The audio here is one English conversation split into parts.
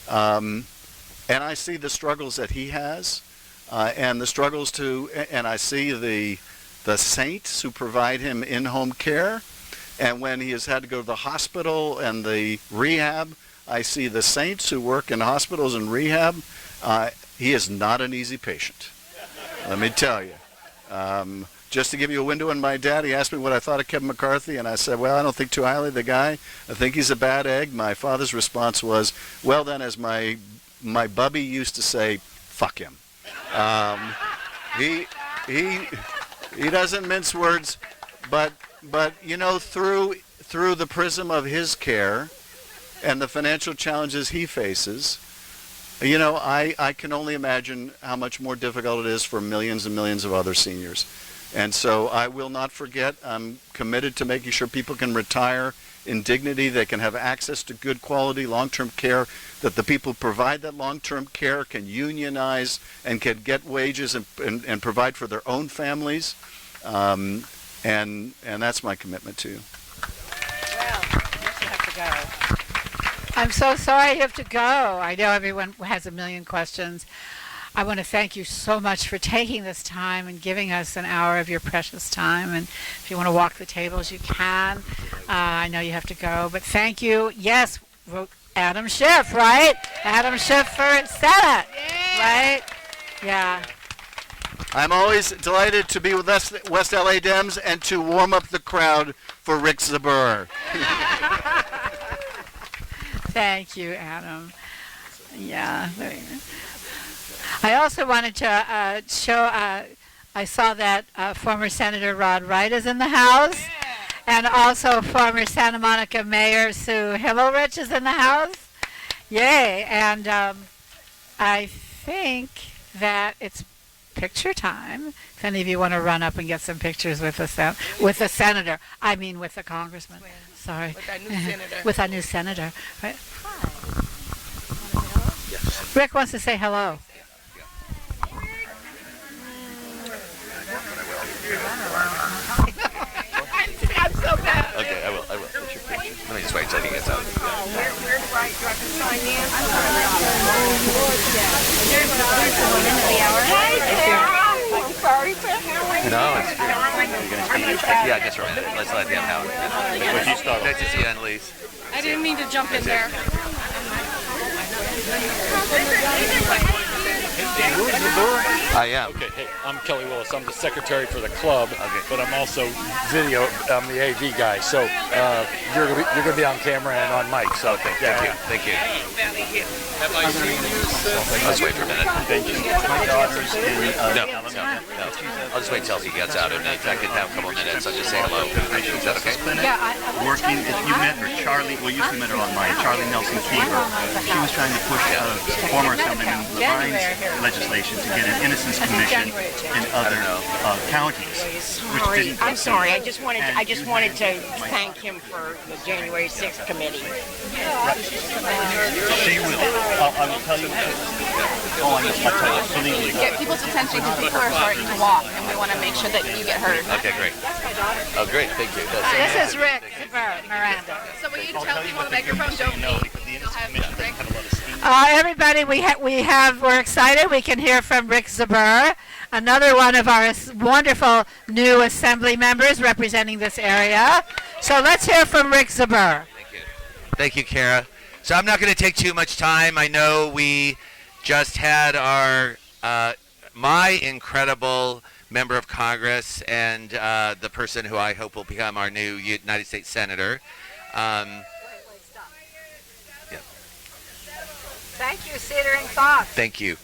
And I see the struggles that he has, and the struggles and I see the saints who provide him in-home care, and when he has had to go to the hospital and the rehab, I see the saints who work in hospitals and rehab. He is not an easy patient, let me tell you. Just to give you a window on my dad, he asked me what I thought of Kevin McCarthy, and I said, well, I don't think too highly of the guy. I think he's a bad egg. My father's response was, well, then, as my bubby used to say, fuck him. He doesn't mince words, but you know, through the prism of his care and the financial challenges he faces, you know, I can only imagine how much more difficult it is for millions and millions of other seniors. And so I will not forget. I'm committed to making sure people can retire in dignity, they can have access to good quality long-term care, that the people who provide that long-term care can unionize and can get wages and provide for their own families. And that's my commitment to you. Well, you have to go. I'm so sorry you have to go. I know everyone has a million questions. I want to thank you so much for taking this time and giving us an hour of your precious time. And if you want to walk the tables, you can. I know you have to go, but thank you. Yes, Adam Schiff, right? Adam Schiff for Senate, right? Yeah. I'm always delighted to be with West LA Dems and to warm up the crowd for Rick Zbur. Thank you, Adam. Yeah. I also wanted to show, I saw that former Senator Rod Wright is in the house, and also former Santa Monica Mayor Sue Himmelrich is in the house. Yay, and I think that it's picture time. If any of you want to run up and get some pictures with the senator, I mean with the congressman. Sorry. With our new senator. With our new senator. Right? Hi. Yes. Rick wants to say hello. I'm so bad. Okay, I will. What's your picture? Let me just wait until he gets out. Where do I sign in? Hey, Cara. I'm sorry for No, it's good. Are you gonna yeah, just for a minute. Let's let him have it. Would you start? Nice to see you, Annalise. I didn't mean to jump in there. I am. Okay, hey, I'm Kelly Willis. I'm the secretary for the club, but I'm also I'm the AV guy. So you're gonna be on camera and on mic. So Thank you. Let's wait for a minute. Thank you. My daughter's in... No. I'll just wait till he gets out, and if I can have a couple of minutes, I'll just say hello. Is that okay? Yeah, working, if you met her, Charlie, well, you met her online, Charlie Nelson Keever, she was trying to push former Assemblyman Levine's legislation to get an innocence commission in other counties. I'm sorry. I just wanted to thank him for the January 6th committee. She will. I will tell you. Oh, I know. I'll tell you. Believe me. Get people's attention because people are starting to walk, and we want to make sure that you get heard. Okay, great. Oh, great. Thank you. this is Rick Miranda. So will you tell people on the microphone, don't Everybody, we're excited. We can hear from Rick Zbur, another one of our wonderful new assembly members representing this area. So let's hear from Rick Zbur. Thank you. Thank you, Cara. So I'm not going to take too much time. I know we just had our my incredible member of Congress and the person who I hope will become our new United States Senator. Thank you, Cedar Fox. Thank you.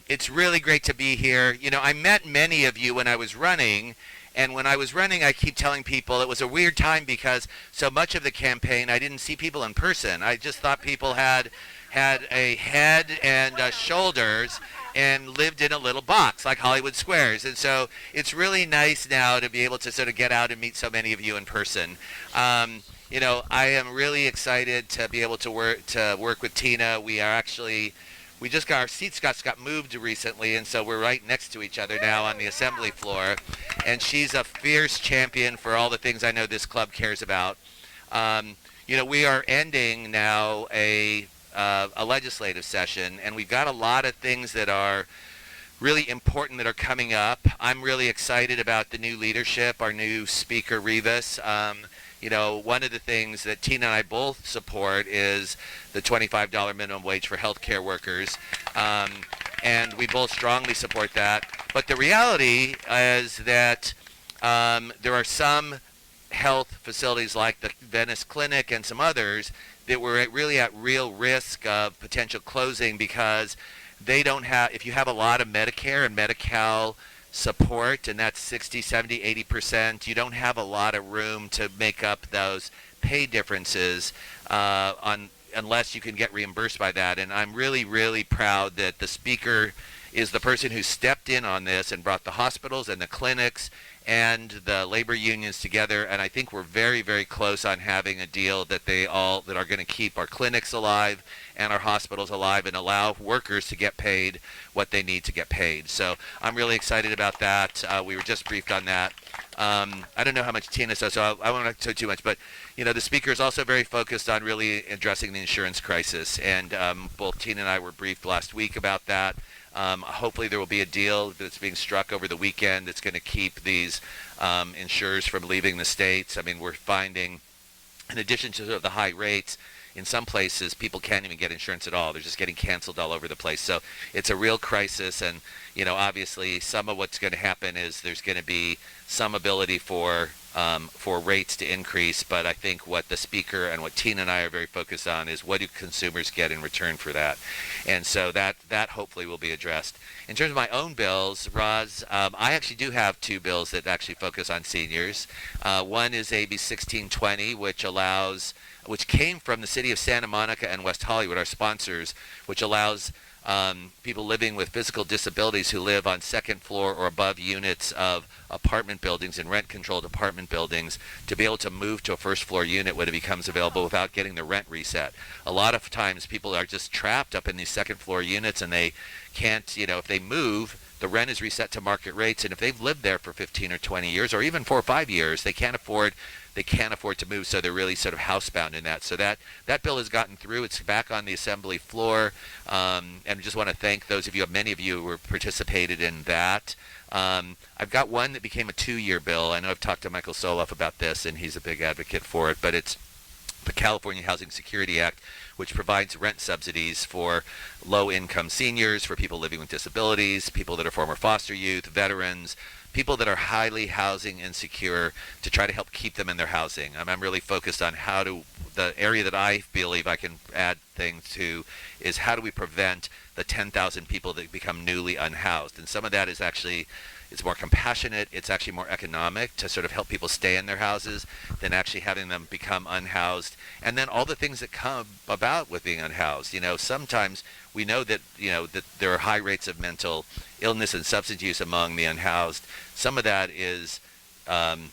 It's really great to be here. You know, I met many of you when I was running, and when I was running, I keep telling people it was a weird time because so much of the campaign, I didn't see people in person. I just thought people had a head and shoulders and lived in a little box like Hollywood Squares. And so it's really nice now to be able to sort of get out and meet so many of you in person. You know, I am really excited to be able to work with Tina. We just got our seats got moved recently, and so we're right next to each other now on the assembly floor. And she's a fierce champion for all the things I know this club cares about. You know, we are ending now a a legislative session, and we've got a lot of things that are really important that are coming up. I'm really excited about the new leadership, our new Speaker Rivas. One of the things that Tina and I both support is the $25 minimum wage for healthcare workers, and we both strongly support that. But the reality is that there are some health facilities like the Venice Clinic and some others that were really at real risk of potential closing because they don't have, if you have a lot of Medicare and Medi-Cal support, and that's 60, 70, 80%, you don't have a lot of room to make up those pay differences unless you can get reimbursed by that. And I'm really, really proud that the speaker is the person who stepped in on this and brought the hospitals and the clinics and the labor unions together, and I think we're very, very close on having a deal that that are going to keep our clinics alive and our hospitals alive and allow workers to get paid what they need to get paid. So I'm really excited about that. We were just briefed on that. I don't know how much Tina says, so I won't say too much, but the speaker is also very focused on really addressing the insurance crisis, and both Tina and I were briefed last week about that. Hopefully there will be a deal that's being struck over the weekend that's going to keep these insurers from leaving the states. I mean, we're finding, in addition to the high rates, in some places people can't even get insurance at all. They're just getting canceled all over the place. So it's a real crisis, and obviously some of what's going to happen is there's going to be some ability for rates to increase, but I think what the speaker and what Tina and I are very focused on is what do consumers get in return for that, and so that hopefully will be addressed. In terms of my own bills, Roz, I actually do have two bills that actually focus on seniors. One is AB 1620, which came from the city of Santa Monica and West Hollywood, our sponsors, which allows people living with physical disabilities who live on second floor or above units of apartment buildings and rent-controlled apartment buildings to be able to move to a first floor unit when it becomes available without getting the rent reset. A lot of times people are just trapped up in these second floor units, and they can't, if they move, the rent is reset to market rates, and if they've lived there for 15 or 20 years or even 4 or 5 years, they can't afford to move, so they're really sort of housebound in that. So that bill has gotten through. It's back on the assembly floor, and I just want to thank many of you who participated in that. I've got one that became a 2-year bill. I know I've talked to Michael Soloff about this, and he's a big advocate for it, but it's the California Housing Security Act, which provides rent subsidies for low-income seniors, for people living with disabilities, people that are former foster youth, veterans, people that are highly housing insecure, to try to help keep them in their housing. I'm really focused on the area that I believe I can add things to is how do we prevent the 10,000 people that become newly unhoused. And some of that is actually, it's more compassionate, it's actually more economic to sort of help people stay in their houses than actually having them become unhoused. And then all the things that come about with being unhoused. Sometimes we know that, that there are high rates of mental illness and substance use among the unhoused. Some of that is, some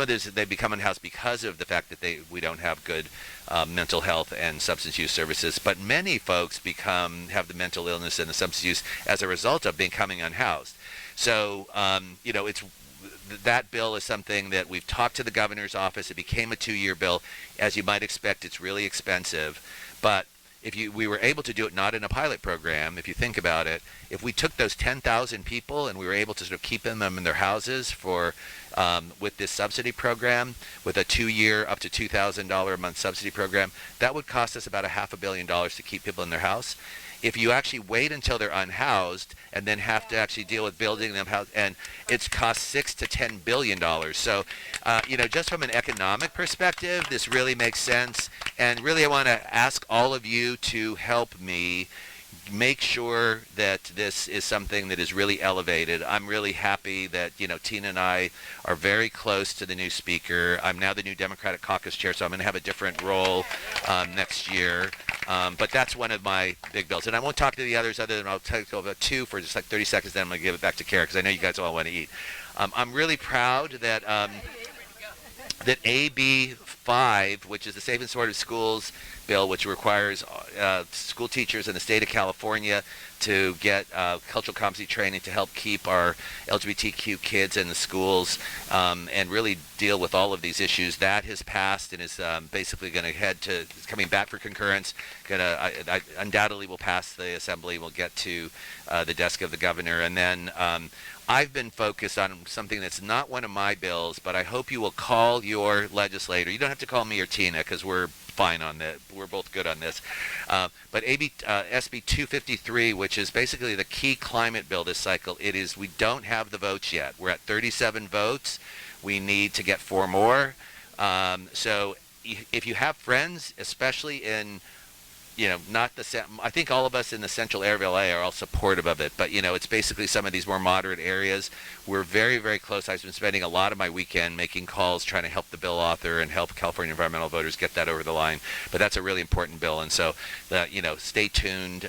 of this, they become unhoused because of the fact that we don't have good mental health and substance use services. But many folks have the mental illness and the substance use as a result of becoming unhoused. So, that bill is something that we've talked to the governor's office. It became a 2-year bill. As you might expect, it's really expensive. But we were able to do it not in a pilot program, if you think about it, if we took those 10,000 people and we were able to sort of keep them in their houses with this subsidy program, with a 2-year up to $2,000 a month subsidy program, that would cost us about $500 million to keep people in their house. If you actually wait until they're unhoused and then have to actually deal with building them house, and it's cost $6 to $10 billion. So, just from an economic perspective, this really makes sense. And really, I want to ask all of you to help me make sure that this is something that is really elevated. I'm really happy that, Tina and I are very close to the new speaker. I'm now the new Democratic caucus chair, so I'm going to have a different role next year. But that's one of my big bills. And I won't talk to the others other than I'll talk about two for just like 30 seconds, then I'm going to give it back to Cara because I know you guys all want to eat. I'm really proud that that AB 5, which is the Safe and Supportive Schools bill, which requires school teachers in the state of California to get cultural competency training to help keep our LGBTQ kids in the schools and really deal with all of these issues. That has passed and is basically going to is coming back for concurrence. I undoubtedly will pass the assembly. We'll get to the desk of the governor. And then I've been focused on something that's not one of my bills, but I hope you will call your legislator. You don't have to call me or Tina because we're fine on that. We're both good on this. But SB 253, which is basically the key climate bill this cycle, we don't have the votes yet. We're at 37 votes. We need to get 4 more. So if you have friends, especially in I think all of us in the central area of LA are all supportive of it, but it's basically some of these more moderate areas. We're very, very close. I've been spending a lot of my weekend making calls, trying to help the bill author and help California environmental voters get that over the line. But that's a really important bill, and so stay tuned.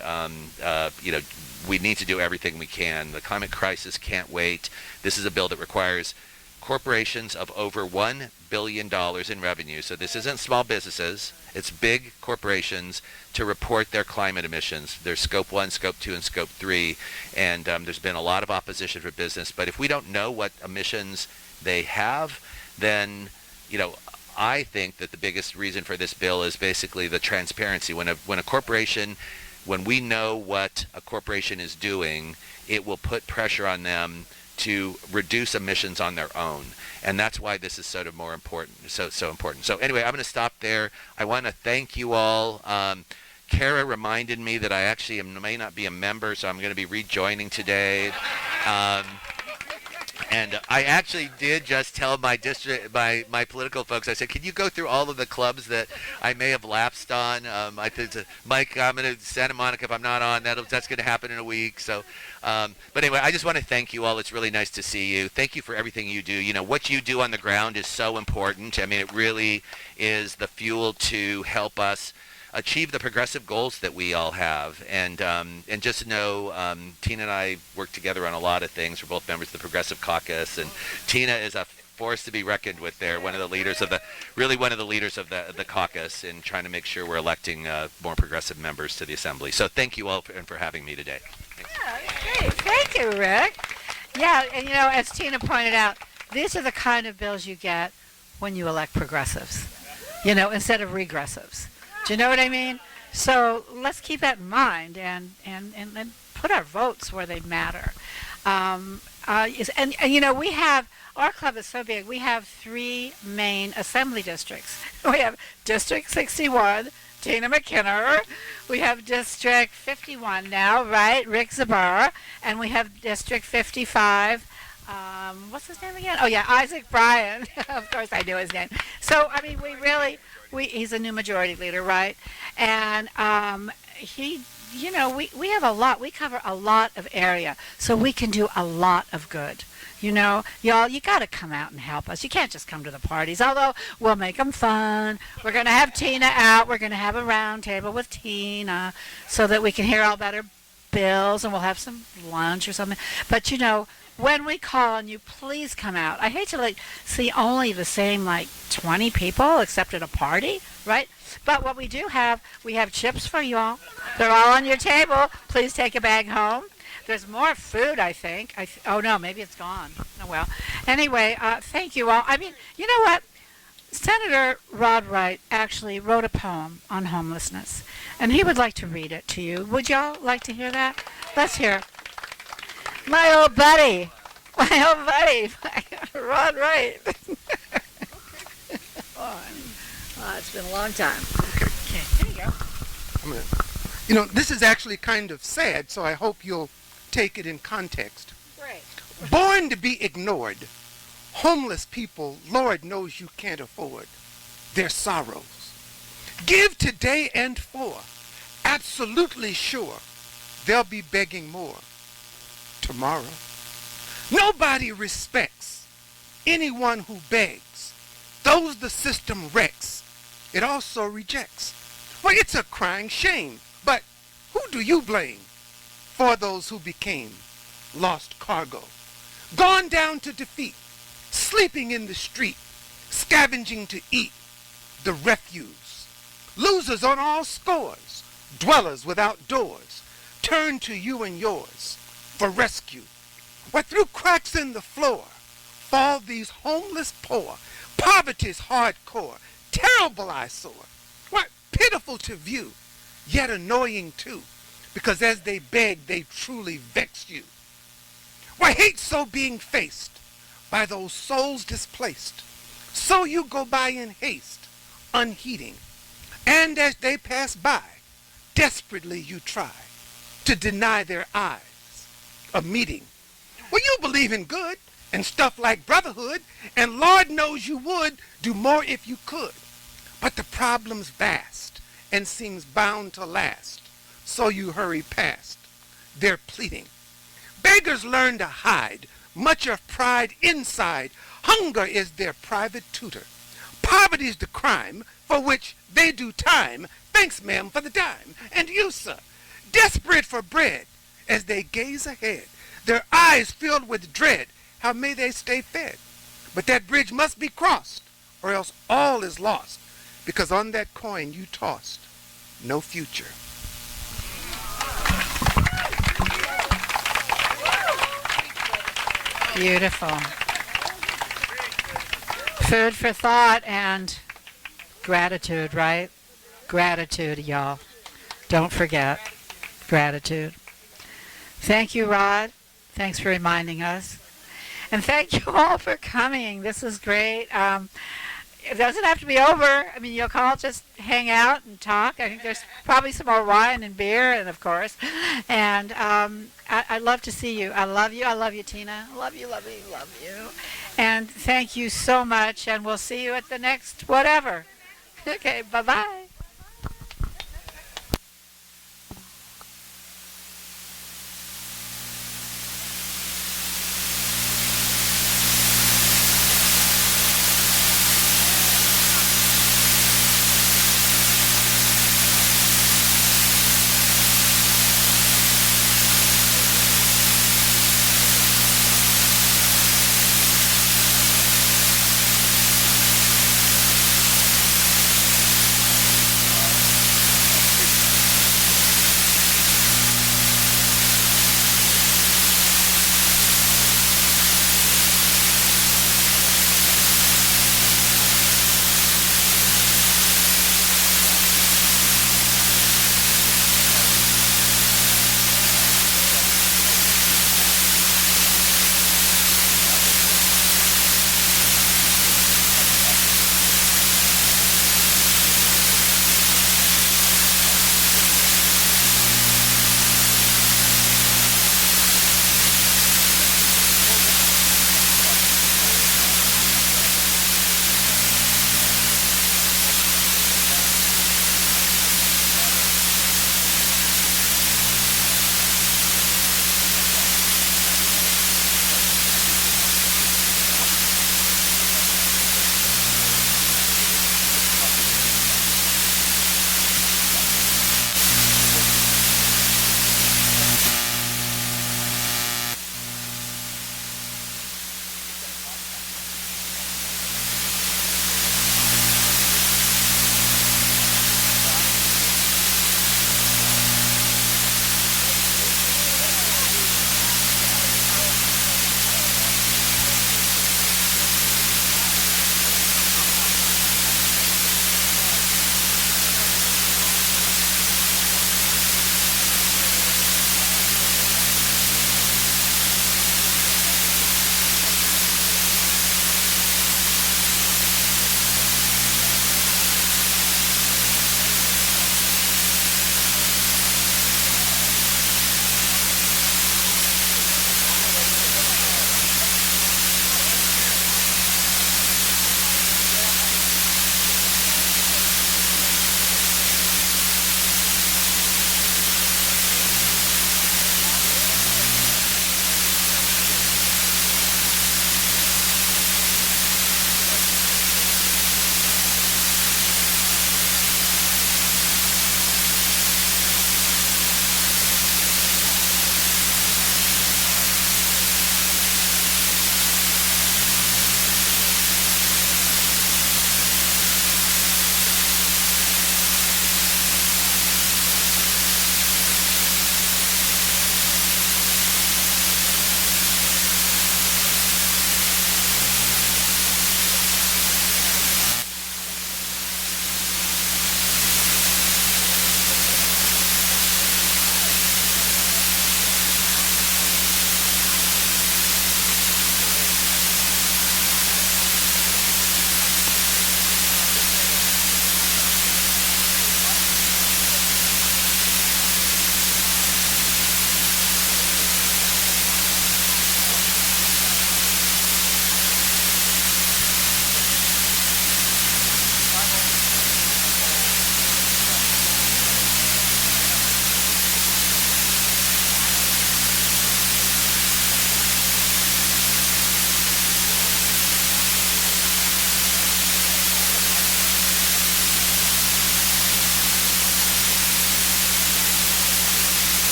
We need to do everything we can. The climate crisis can't wait. This is a bill that requires corporations of over $1 billion in revenue. So this isn't small businesses. It's big corporations to report their climate emissions. There's Scope 1, Scope 2, and Scope 3. And there's been a lot of opposition for business. But if we don't know what emissions they have, then, I think that the biggest reason for this bill is basically the transparency. When we know what a corporation is doing, it will put pressure on them to reduce emissions on their own. And that's why this is sort of more important, so important. So anyway, I'm going to stop there. I want to thank you all. Cara reminded me that I actually may not be a member, so I'm going to be rejoining today. And I actually did just tell my political folks, I said, can you go through all of the clubs that I may have lapsed on? I said, Mike, I'm going to Santa Monica, if I'm not on, that's going to happen in a week. So, but anyway, I just want to thank you all. It's really nice to see you. Thank you for everything you do. What you do on the ground is so important. I mean, it really is the fuel to help us achieve the progressive goals that we all have. And just know, Tina and I work together on a lot of things. We're both members of the Progressive Caucus, and Tina is a force to be reckoned with there, one of the leaders of the caucus in trying to make sure we're electing more progressive members to the assembly. So thank you all for having me today. Thanks. Yeah, that's great. Thank you, Rick. Yeah, and as Tina pointed out, these are the kind of bills you get when you elect progressives, instead of regressives. Do you know what I mean? So let's keep that in mind and put our votes where they matter. We have, our club is so big, we have 3 main assembly districts. We have District 61, Tina McKinner. We have District 51 now, right? Rick Zbur. And we have District 55. What's his name again? Oh, yeah, Isaac Bryan. Of course I knew his name. So, I mean, he's a new majority leader, right? And we have a lot. We cover a lot of area, so we can do a lot of good. Y'all, you got to come out and help us. You can't just come to the parties, although we'll make them fun. We're going to have Tina out. We're going to have a round table with Tina so that we can hear all about her bills, and we'll have some lunch or something. But, when we call on you, please come out. I hate to see only the same 20 people except at a party, right? But what we do have, we have chips for y'all. They're all on your table. Please take a bag home. There's more food, I think. Oh no, maybe it's gone. Oh well. Anyway, thank you all. I mean, you know what? Senator Rod Wright actually wrote a poem on homelessness, and he would like to read it to you. Would y'all like to hear that? Let's hear it. My old buddy, Rod Wright. It's been a long time. Okay, here you go. This is actually kind of sad, so I hope you'll take it in context. Great. Born to be ignored, homeless people, Lord knows you can't afford their sorrows. Give today and for, absolutely sure, they'll be begging more tomorrow. Nobody respects anyone who begs. Those the system wrecks, it also rejects. Well, it's a crying shame, but who do you blame for those who became lost cargo? Gone down to defeat, sleeping in the street, scavenging to eat, the refuse. Losers on all scores, dwellers without doors, turn to you and yours for rescue. Why, through cracks in the floor fall these homeless poor, poverty's hardcore, terrible eyesore. Why, pitiful to view, yet annoying too, because as they beg, they truly vex you. Why, hate so being faced by those souls displaced, so you go by in haste, unheeding, and as they pass by, desperately you try to deny their eyes a meeting. Well, you believe in good and stuff like brotherhood, and Lord knows you would do more if you could. But the problem's vast and seems bound to last, so you hurry past. They're pleading. Beggars learn to hide much of pride inside. Hunger is their private tutor. Poverty's the crime for which they do time. Thanks, ma'am, for the dime. And you, sir, desperate for bread as they gaze ahead, their eyes filled with dread. How may they stay fed? But that bridge must be crossed, or else all is lost, because on that coin you tossed no future. Beautiful. Food for thought and gratitude, right? Gratitude, y'all. Don't forget gratitude. Thank you, Rod. Thanks for reminding us. And thank you all for coming. This is great. It doesn't have to be over. I mean, you'll all just hang out and talk. I think there's probably some more wine and beer, and of course. And I'd love to see you. I love you. I love you, Tina. Love you, love you, love you. And thank you so much. And we'll see you at the next whatever. Okay, bye-bye.